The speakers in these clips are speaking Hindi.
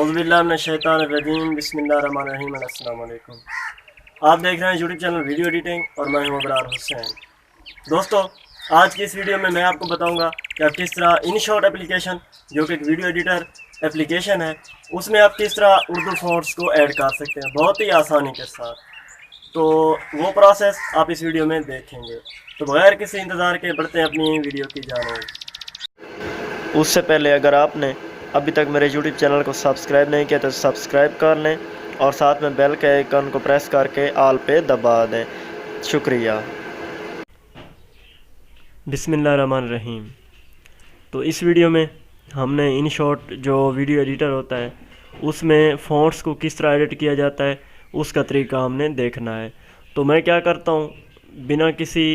औज़ुबिल्लाहिमिनश्शैतानिर्रजीम बिस्मिल्लाहिर्रहमानिर्रहीम अस्सलाम वालेकुम। आप देख रहे हैं यूट्यूब चैनल वीडियो एडिटिंग और मैं हूं अबरार हुसैन। दोस्तों, आज की इस वीडियो में मैं आपको बताऊंगा कि आप किस तरह इनशॉट एप्लीकेशन, जो कि एक वीडियो एडिटर एप्लीकेशन है, उसमें आप किस तरह उर्दू फ़ॉन्ट्स को ऐड कर सकते हैं बहुत ही आसानी के साथ। तो वो प्रोसेस आप इस वीडियो में देखेंगे। तो बगैर किसी इंतज़ार के बढ़ते हैं अपनी वीडियो की जानिब। उससे पहले अगर आपने अभी तक मेरे YouTube चैनल को सब्सक्राइब नहीं किया तो सब्सक्राइब कर लें और साथ में बेल के आइकन को प्रेस करके ऑल पे दबा दें। शुक्रिया। बिस्मिल्लाहिर्रहमानिर्रहीम। तो इस वीडियो में हमने इनशॉट जो वीडियो एडिटर होता है उसमें फ़ॉन्ट्स को किस तरह एडिट किया जाता है उसका तरीका हमने देखना है। तो मैं क्या करता हूँ, बिना किसी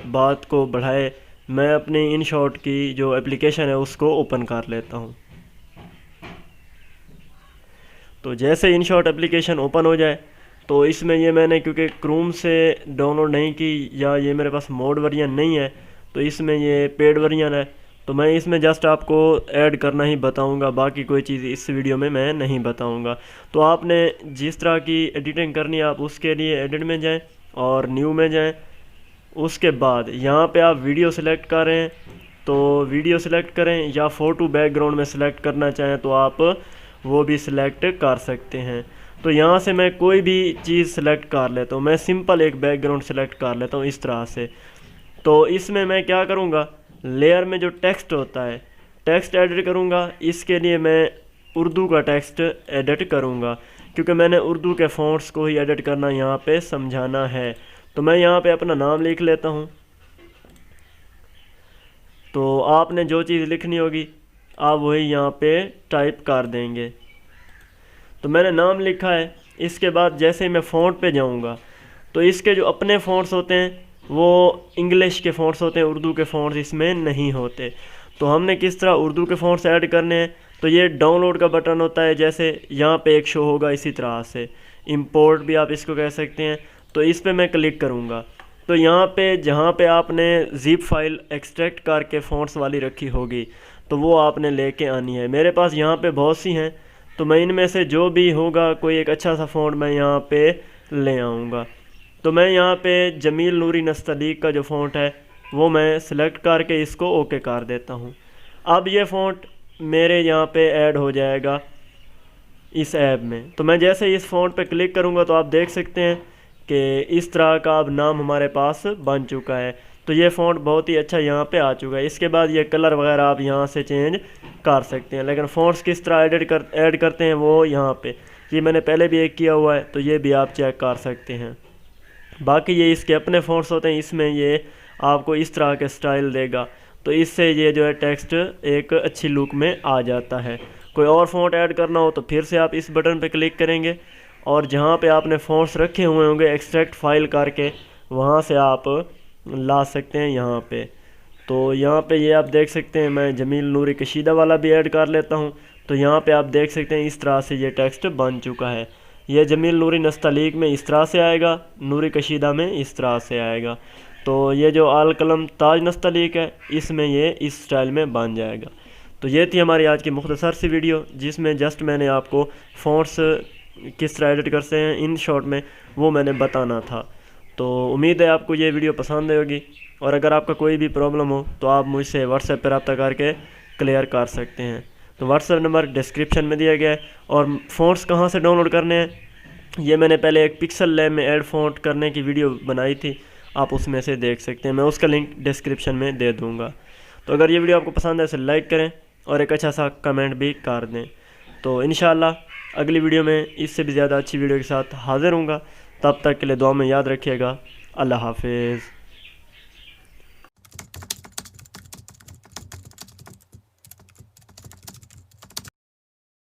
बात को बढ़ाए मैं अपनी इनशॉट की जो एप्लीकेशन है उसको ओपन कर लेता हूँ। तो जैसे इनशॉट एप्लीकेशन ओपन हो जाए तो इसमें ये मैंने क्योंकि क्रोम से डाउनलोड नहीं की या ये मेरे पास मोड वर्जन नहीं है, तो इसमें ये पेड वर्जन है। तो मैं इसमें जस्ट आपको ऐड करना ही बताऊंगा, बाकी कोई चीज़ इस वीडियो में मैं नहीं बताऊंगा। तो आपने जिस तरह की एडिटिंग करनी है आप उसके लिए एडिट में जाएं और न्यू में जाएं। उसके बाद यहाँ पे आप वीडियो सेलेक्ट करें तो वीडियो सेलेक्ट करें, या फ़ोटो बैकग्राउंड में सेलेक्ट करना चाहें तो आप वो भी सिलेक्ट कर सकते हैं। तो यहाँ से मैं कोई भी चीज़ सेलेक्ट कर लेता हूँ। मैं सिंपल एक बैकग्राउंड सेलेक्ट कर लेता हूँ इस तरह से। तो इसमें मैं क्या करूँगा, लेयर में जो टेक्स्ट होता है टेक्स्ट एडिट करूँगा। इसके लिए मैं उर्दू का टेक्स्ट एडिट करूँगा क्योंकि मैंने उर्दू के फ़ॉन्ट्स को ही एडिट करना यहाँ पे समझाना है। तो मैं यहाँ पे अपना नाम लिख लेता हूँ। तो आपने जो चीज़ लिखनी होगी आप वही यहाँ पे टाइप कर देंगे। तो मैंने नाम लिखा है। इसके बाद जैसे मैं फ़ॉन्ट पे जाऊँगा तो इसके जो अपने फ़ॉन्ट्स होते हैं वो इंग्लिश के फ़ॉन्ट्स होते हैं, उर्दू के फ़ॉन्ट्स इसमें नहीं होते। तो हमने किस तरह उर्दू के फ़ॉन्ट्स ऐड करने हैं, तो ये डाउनलोड का बटन होता है, जैसे यहाँ पे एक शो होगा इसी तरह से, इंपोर्ट भी आप इसको कह सकते हैं। तो इस पर मैं क्लिक करूँगा तो यहाँ पे जहाँ पे आपने ज़िप फाइल एक्सट्रैक्ट करके फ़ॉन्ट्स वाली रखी होगी तो वो आपने लेके आनी है। मेरे पास यहाँ पे बहुत सी हैं, तो मैं इनमें से जो भी होगा कोई एक अच्छा सा फ़ॉन्ट मैं यहाँ पे ले आऊँगा। तो मैं यहाँ पे जमील नूरी नस्तलीक का जो फ़ॉन्ट है वो मैं सिलेक्ट करके इसको ओके कर देता हूँ। अब ये फ़ॉन्ट मेरे यहाँ पे ऐड हो जाएगा इस ऐप में। तो मैं जैसे ही इस फ़ॉन्ट पे क्लिक करूँगा तो आप देख सकते हैं कि इस तरह का अब नाम हमारे पास बन चुका है। तो ये फ़ॉन्ट बहुत ही अच्छा यहाँ पे आ चुका है। इसके बाद ये कलर वगैरह आप यहाँ से चेंज कर सकते हैं, लेकिन फ़ॉन्ट्स किस तरह ऐड करते हैं वो यहाँ पे, ये मैंने पहले भी एक किया हुआ है तो ये भी आप चेक कर सकते हैं। बाकी ये इसके अपने फ़ॉन्ट्स होते हैं, इसमें ये आपको इस तरह के स्टाइल देगा। तो इससे ये जो है टेक्स्ट एक अच्छी लुक में आ जाता है। कोई और फ़ॉन्ट ऐड करना हो तो फिर से आप इस बटन पे क्लिक करेंगे और जहाँ पे आपने फ़ॉन्ट्स रखे हुए होंगे एक्सट्रैक्ट फाइल करके वहाँ से आप ला सकते हैं यहाँ पे। तो यहाँ पे ये आप देख सकते हैं मैं जमील नूरी कशीदा वाला भी ऐड कर लेता हूँ। तो यहाँ पे आप देख सकते हैं इस तरह से ये टेक्स्ट बन चुका है। ये जमील नूरी नस्तलीक में इस तरह से आएगा, नूरी कशीदा में इस तरह से आएगा। तो ये जो आल कलम ताज नस्तलीक है इसमें ये इस स्टाइल में बन जाएगा। तो ये थी हमारी आज की मुख्तसर सी वीडियो जिसमें जस्ट मैंने आपको फ़ॉन्ट्स किस तरह एडिट करते हैं इन शॉट में वो मैंने बताना था। तो उम्मीद है आपको ये वीडियो पसंद आएगी, और अगर आपका कोई भी प्रॉब्लम हो तो आप मुझसे व्हाट्सएप पर रब्ता करके क्लियर कर सकते हैं। तो व्हाट्सएप नंबर डिस्क्रिप्शन में दिया गया है। और फ़ॉन्ट्स कहाँ से डाउनलोड करने हैं ये मैंने पहले एक पिक्सल लैब में ऐड फ़ॉन्ट करने की वीडियो बनाई थी, आप उसमें से देख सकते हैं, मैं उसका लिंक डिस्क्रिप्शन में दे दूँगा। तो अगर ये वीडियो आपको पसंद है इसे लाइक करें और एक अच्छा सा कमेंट भी कर दें। तो इंशाल्लाह अगली वीडियो में इससे भी ज़्यादा अच्छी वीडियो के साथ हाज़िर हूँगा। तब तक के लिए दुआ में याद रखिएगा। अल्लाह हाफिज़।